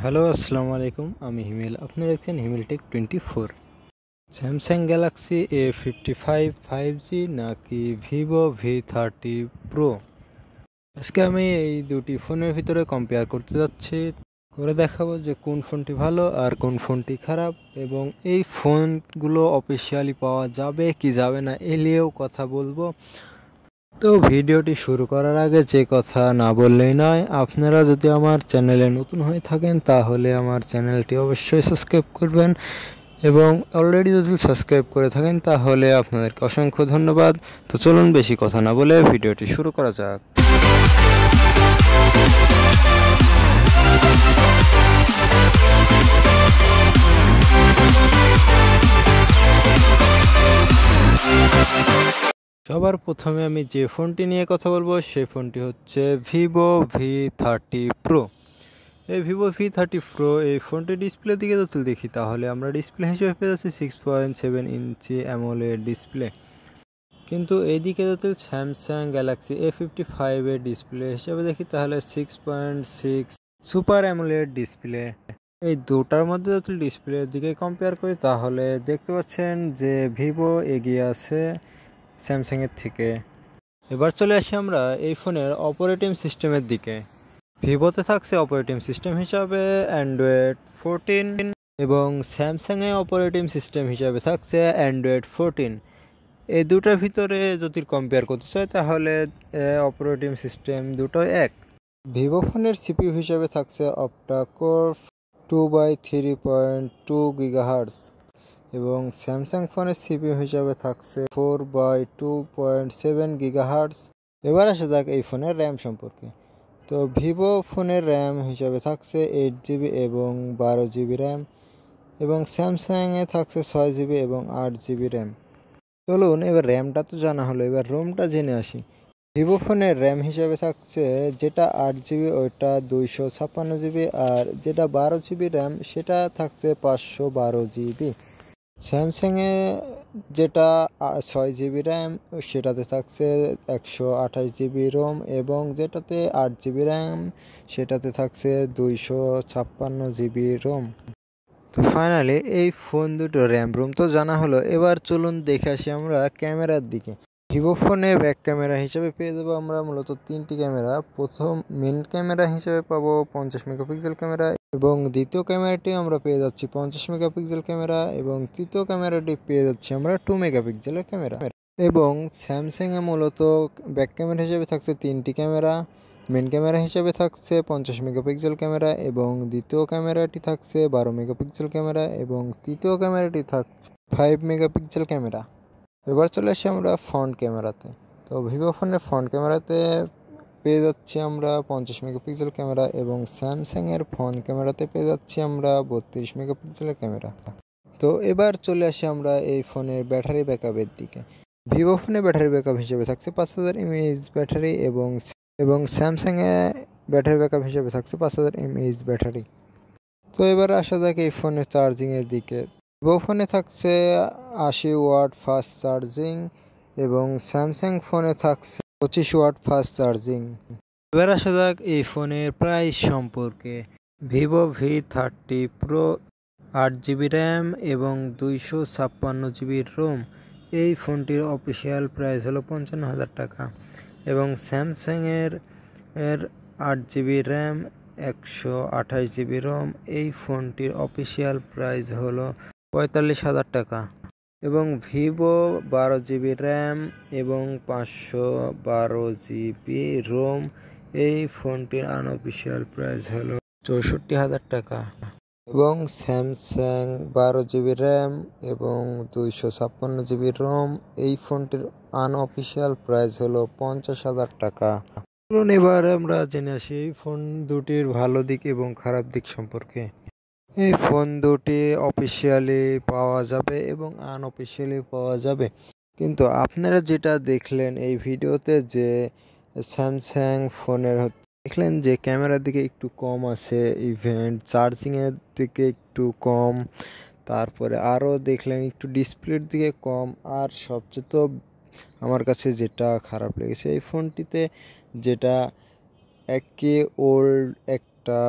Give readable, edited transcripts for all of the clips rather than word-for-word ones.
Hello, আসসালামু আলাইকুম। আমি হিমেল। আপনারা দেখছেন হিমেল take 24। Samsung Galaxy A55 5G নাকি ভিভো V30 প্রো, আজকে আমি এই দুটি ফোনের ভিতরে কম্পেয়ার করতে যাচ্ছি। করে দেখাবো যে কোন ফোনটি ভালো আর কোন ফোনটি খারাপ, এবং এই ফোনগুলো অফিসিয়ালি পাওয়া যাবে কি যাবে না এ নিয়েও কথা বলবো। তো ভিডিওটি শুরু করার আগে যে কথা না বললেই নয়, আপনারা যদি আমার চ্যানেলে নতুন হয়ে থাকেন তাহলে আমার চ্যানেলটি অবশ্যই সাবস্ক্রাইব করবেন, এবং অলরেডি যদি সাবস্ক্রাইব করে থাকেন তাহলে আপনাদেরকে অসংখ্য ধন্যবাদ। তো চলুন বেশি কথা না বলে ভিডিওটি শুরু করা যাক। সবার প্রথমে আমি যে ফোনটি নিয়ে কথা বলবো সেই ফোনটি হচ্ছে ভিভো V30 প্রো। এই ভিভো V30 প্রো এই ফোনটি ডিসপ্লে দিকে যদি দেখি তাহলে আমরা ডিসপ্লে হিসেবে পেয়ে যাচ্ছি 6.7 ইঞ্চি অ্যামোলেড ডিসপ্লে, কিন্তু এইদিকে যদি স্যামসাং গ্যালাক্সি A55 এর ডিসপ্লে হিসেবে দেখি তাহলে 6.6 সুপার অ্যামোলেড ডিসপ্লে। এই দুটার মধ্যে যদি ডিসপ্লের দিকে কম্পেয়ার করি তাহলে দেখতে পাচ্ছেন যে ভিভো এগিয়ে আছে স্যামসাংয়ের থেকে। এবার চলে আসি আমরা এই ফোনের অপারেটিং সিস্টেমের দিকে। ভিভোতে থাকছে অপারেটিং সিস্টেম হিসাবে অ্যান্ড্রয়েড 14, এবং স্যামসাংয়ে অপারেটিং সিস্টেম হিসাবে থাকছে অ্যান্ড্রয়েড 14। এই দুটার ভিতরে যদি কম্পেয়ার করতে চাই তাহলে অপারেটিং সিস্টেম দুটো এক। ভিভো ফোনের সিপিইউ হিসাবে থাকছে অক্টা-কোর 2/3.2 GHz, এবং স্যামসাং ফোনের সিপিইউ হিসাবে থাকছে 4/2.7 GHz। এবার আসা যাক এই ফোনের র্যাম সম্পর্কে। তো ভিভো ফোনের র্যাম হিসাবে থাকছে 8GB এবং 12GB র্যাম, এবং স্যামসাংয়ে থাকছে 6GB এবং 8GB র্যাম। চলুন এবার র্যামটা তো জানা হলো, এবার রোমটা জেনে আসি। ভিভো ফোনের র্যাম হিসাবে থাকছে যেটা 8GB ওইটা 256GB, আর যেটা 12GB র্যাম সেটা থাকছে 512GB। স্যামসাংয়ে যেটা 6GB র্যাম সেটাতে থাকছে 128GB রোম, এবং যেটাতে 8GB র্যাম সেটাতে থাকছে 256GB রোম। তো ফাইনালি এই ফোন দুটো র্যাম রোম তো জানা হলো, এবার চলুন দেখে আসি আমরা ক্যামেরার দিকে। ভিভো ফোনে ব্যাক ক্যামেরা হিসেবে পেয়ে যাবো আমরা মূলত তিনটি ক্যামেরা। প্রথম মেন ক্যামেরা হিসেবে পাবো 50 মেগাপিক্সেল ক্যামেরা, এবং দ্বিতীয় ক্যামেরাটি আমরা পেয়ে যাচ্ছি 50 মেগাপিক্সেল ক্যামেরা, এবং তৃতীয় ক্যামেরাটি পেয়ে যাচ্ছি আমরা 2 মেগাপিক্সেলের ক্যামেরা। এবং স্যামসাংয়ে মূলত ব্যাক ক্যামেরা হিসেবে থাকছে তিনটি ক্যামেরা। মেন ক্যামেরা হিসেবে থাকছে 50 মেগাপিক্সেল ক্যামেরা, এবং দ্বিতীয় ক্যামেরাটি থাকছে 12 মেগাপিক্সেল ক্যামেরা, এবং তৃতীয় ক্যামেরাটি থাকছে 5 মেগাপিক্সেল ক্যামেরা। এবার চলে আসি আমরা ফ্রন্ট ক্যামেরাতে। তো ভিভো ফোনের ফ্রন্ট ক্যামেরাতে পেয়ে যাচ্ছি আমরা 50 মেগাপিক্সেল ক্যামেরা, এবং স্যামসাংয়ের ফ্রন্ট ক্যামেরাতে পেয়ে যাচ্ছি আমরা 32 মেগাপিক্সেলের ক্যামেরা। তো এবার চলে আসি আমরা এই ফোনের ব্যাটারি ব্যাকআপের দিকে। ভিভো ফোনে ব্যাটারি ব্যাকআপ হিসেবে থাকছে 5000 mAh ব্যাটারি, এবং স্যামসাংয়ে ব্যাটারি ব্যাকআপ হিসেবে থাকছে 5000 mAh ব্যাটারি। তো এবার আসা যাক এই ফোনের চার্জিংয়ের দিকে। ভিভো ফোনে থাকছে 80 ওয়াট ফাস্ট চার্জিং, এবং স্যামসাং ফোনে থাকছে 25 ওয়াট ফাস্ট চার্জিং। এবার আসা যাক এই ফোনের প্রাইস সম্পর্কে। Vivo V30 pro 8GB RAM এবং 256GB রোম, এই ফোনটির অফিসিয়াল প্রাইস হলো 55,000 টাকা, এবং স্যামসাংয়ের 8GB র্যাম 128GB রোম, এই ফোনটির অফিসিয়াল প্রাইস হলো 45,000 টাকা, এবং ভিভো 12GB র্যাম এবং 512GB রোম, এই ফোনটির আনঅফিসিয়াল প্রাইস হলো 64,000 টাকা, এবং স্যামসাং 12GB র্যাম এবং 256GB রোম, এই ফোনটির আনঅফিসিয়াল প্রাইস হলো 50,000 টাকা। চলুন এবার আমরা জেনে আসি এই ফোন দুটির ভালো দিক এবং খারাপ দিক সম্পর্কে। এই ফোন দুটি অফিসিয়ালি পাওয়া যাবে এবং আনঅফিসিয়ালি পাওয়া যাবে, কিন্তু আপনারা যেটা দেখলেন এই ভিডিওতে যে স্যামসাং ফোনের দেখলেন যে ক্যামেরার দিকে একটু কম আছে, ইভেন্ট চার্জিংয়ের দিকে একটু কম, তারপরে আরও দেখলেন একটু ডিসপ্লের দিকে কম, আর সবচেয়ে তো আমার কাছে যেটা খারাপ লেগেছে এই ফোনটিতে, যেটা একে ওল্ড একটা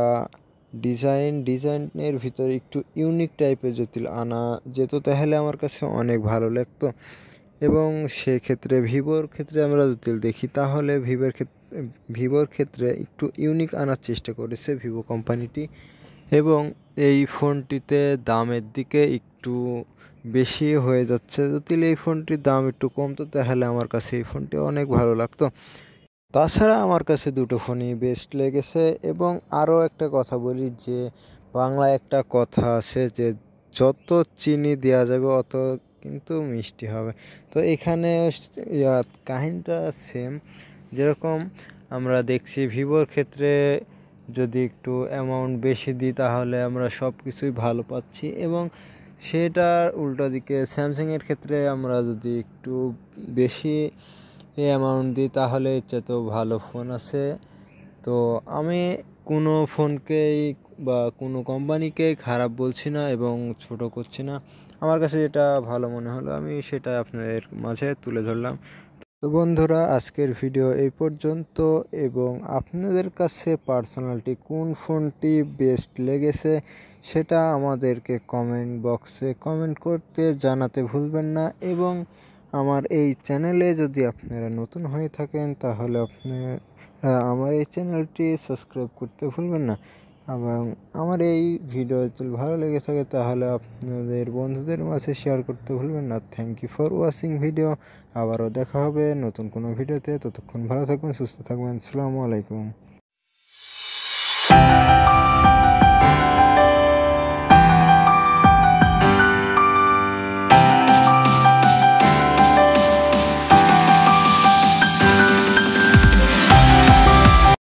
ডিজাইনের ভিতরে একটু ইউনিক টাইপের যদি আনা যেত তাহলে আমার কাছে অনেক ভালো লাগতো। এবং সেক্ষেত্রে ভিভোর ক্ষেত্রে আমরা যদি দেখি তাহলে ভিভোর ক্ষেত্রে একটু ইউনিক আনার চেষ্টা করেছে ভিভো কোম্পানিটি, এবং এই ফোনটিতে দামের দিকে একটু বেশি হয়ে যাচ্ছে। যদি এই ফোনটির দাম একটু কমতো তাহলে আমার কাছে এই ফোনটি অনেক ভালো লাগতো। তাছাড়া আমার কাছে দুটো ফোনই বেস্ট লেগেছে। এবং আরও একটা কথা বলি যে বাংলায় একটা কথা আছে যে যত চিনি দেওয়া যাবে অত কিন্তু মিষ্টি হবে। তো এখানে কাহিনীটা সেম। যেরকম আমরা দেখছি ভিভোর ক্ষেত্রে যদি একটু অ্যামাউন্ট বেশি দিই তাহলে আমরা সব কিছুই ভালো পাচ্ছি, এবং সেটার উল্টো দিকে স্যামসাংয়ের ক্ষেত্রে আমরা যদি একটু বেশি অ্যামাউন্ট দিই তাহলে তো ভালো ফোন আছে। তো আমি কোনো ফোনকেই বা কোনো কোম্পানিকেই খারাপ বলছি না এবং ছোট করছি না। আমার কাছে যেটা ভালো মনে হলো আমি সেটা আপনাদের মাঝে তুলে ধরলাম। তো বন্ধুরা, আজকের ভিডিও এই পর্যন্ত, এবং আপনাদের কাছে পার্সোনালিটি কোন ফোনটি বেস্ট লেগেছে সেটা আমাদেরকে কমেন্ট বক্সে কমেন্ট করতে জানাতে ভুলবেন না। এবং আমার এই চ্যানেলে যদি আপনারা নতুন হয়ে থাকেন তাহলে আপনারা আমার এই চ্যানেলটি সাবস্ক্রাইব করতে ভুলবেন না। এবং আমার এই ভিডিও যদি ভালো লেগে থাকে তাহলে আপনাদের বন্ধুদের মাঝে শেয়ার করতে ভুলবেন না। Thank you for watching video. আবারও দেখা হবে নতুন কোনো ভিডিওতে। ততক্ষণ ভালো থাকবেন, সুস্থ থাকবেন। আসসালামু আলাইকুম।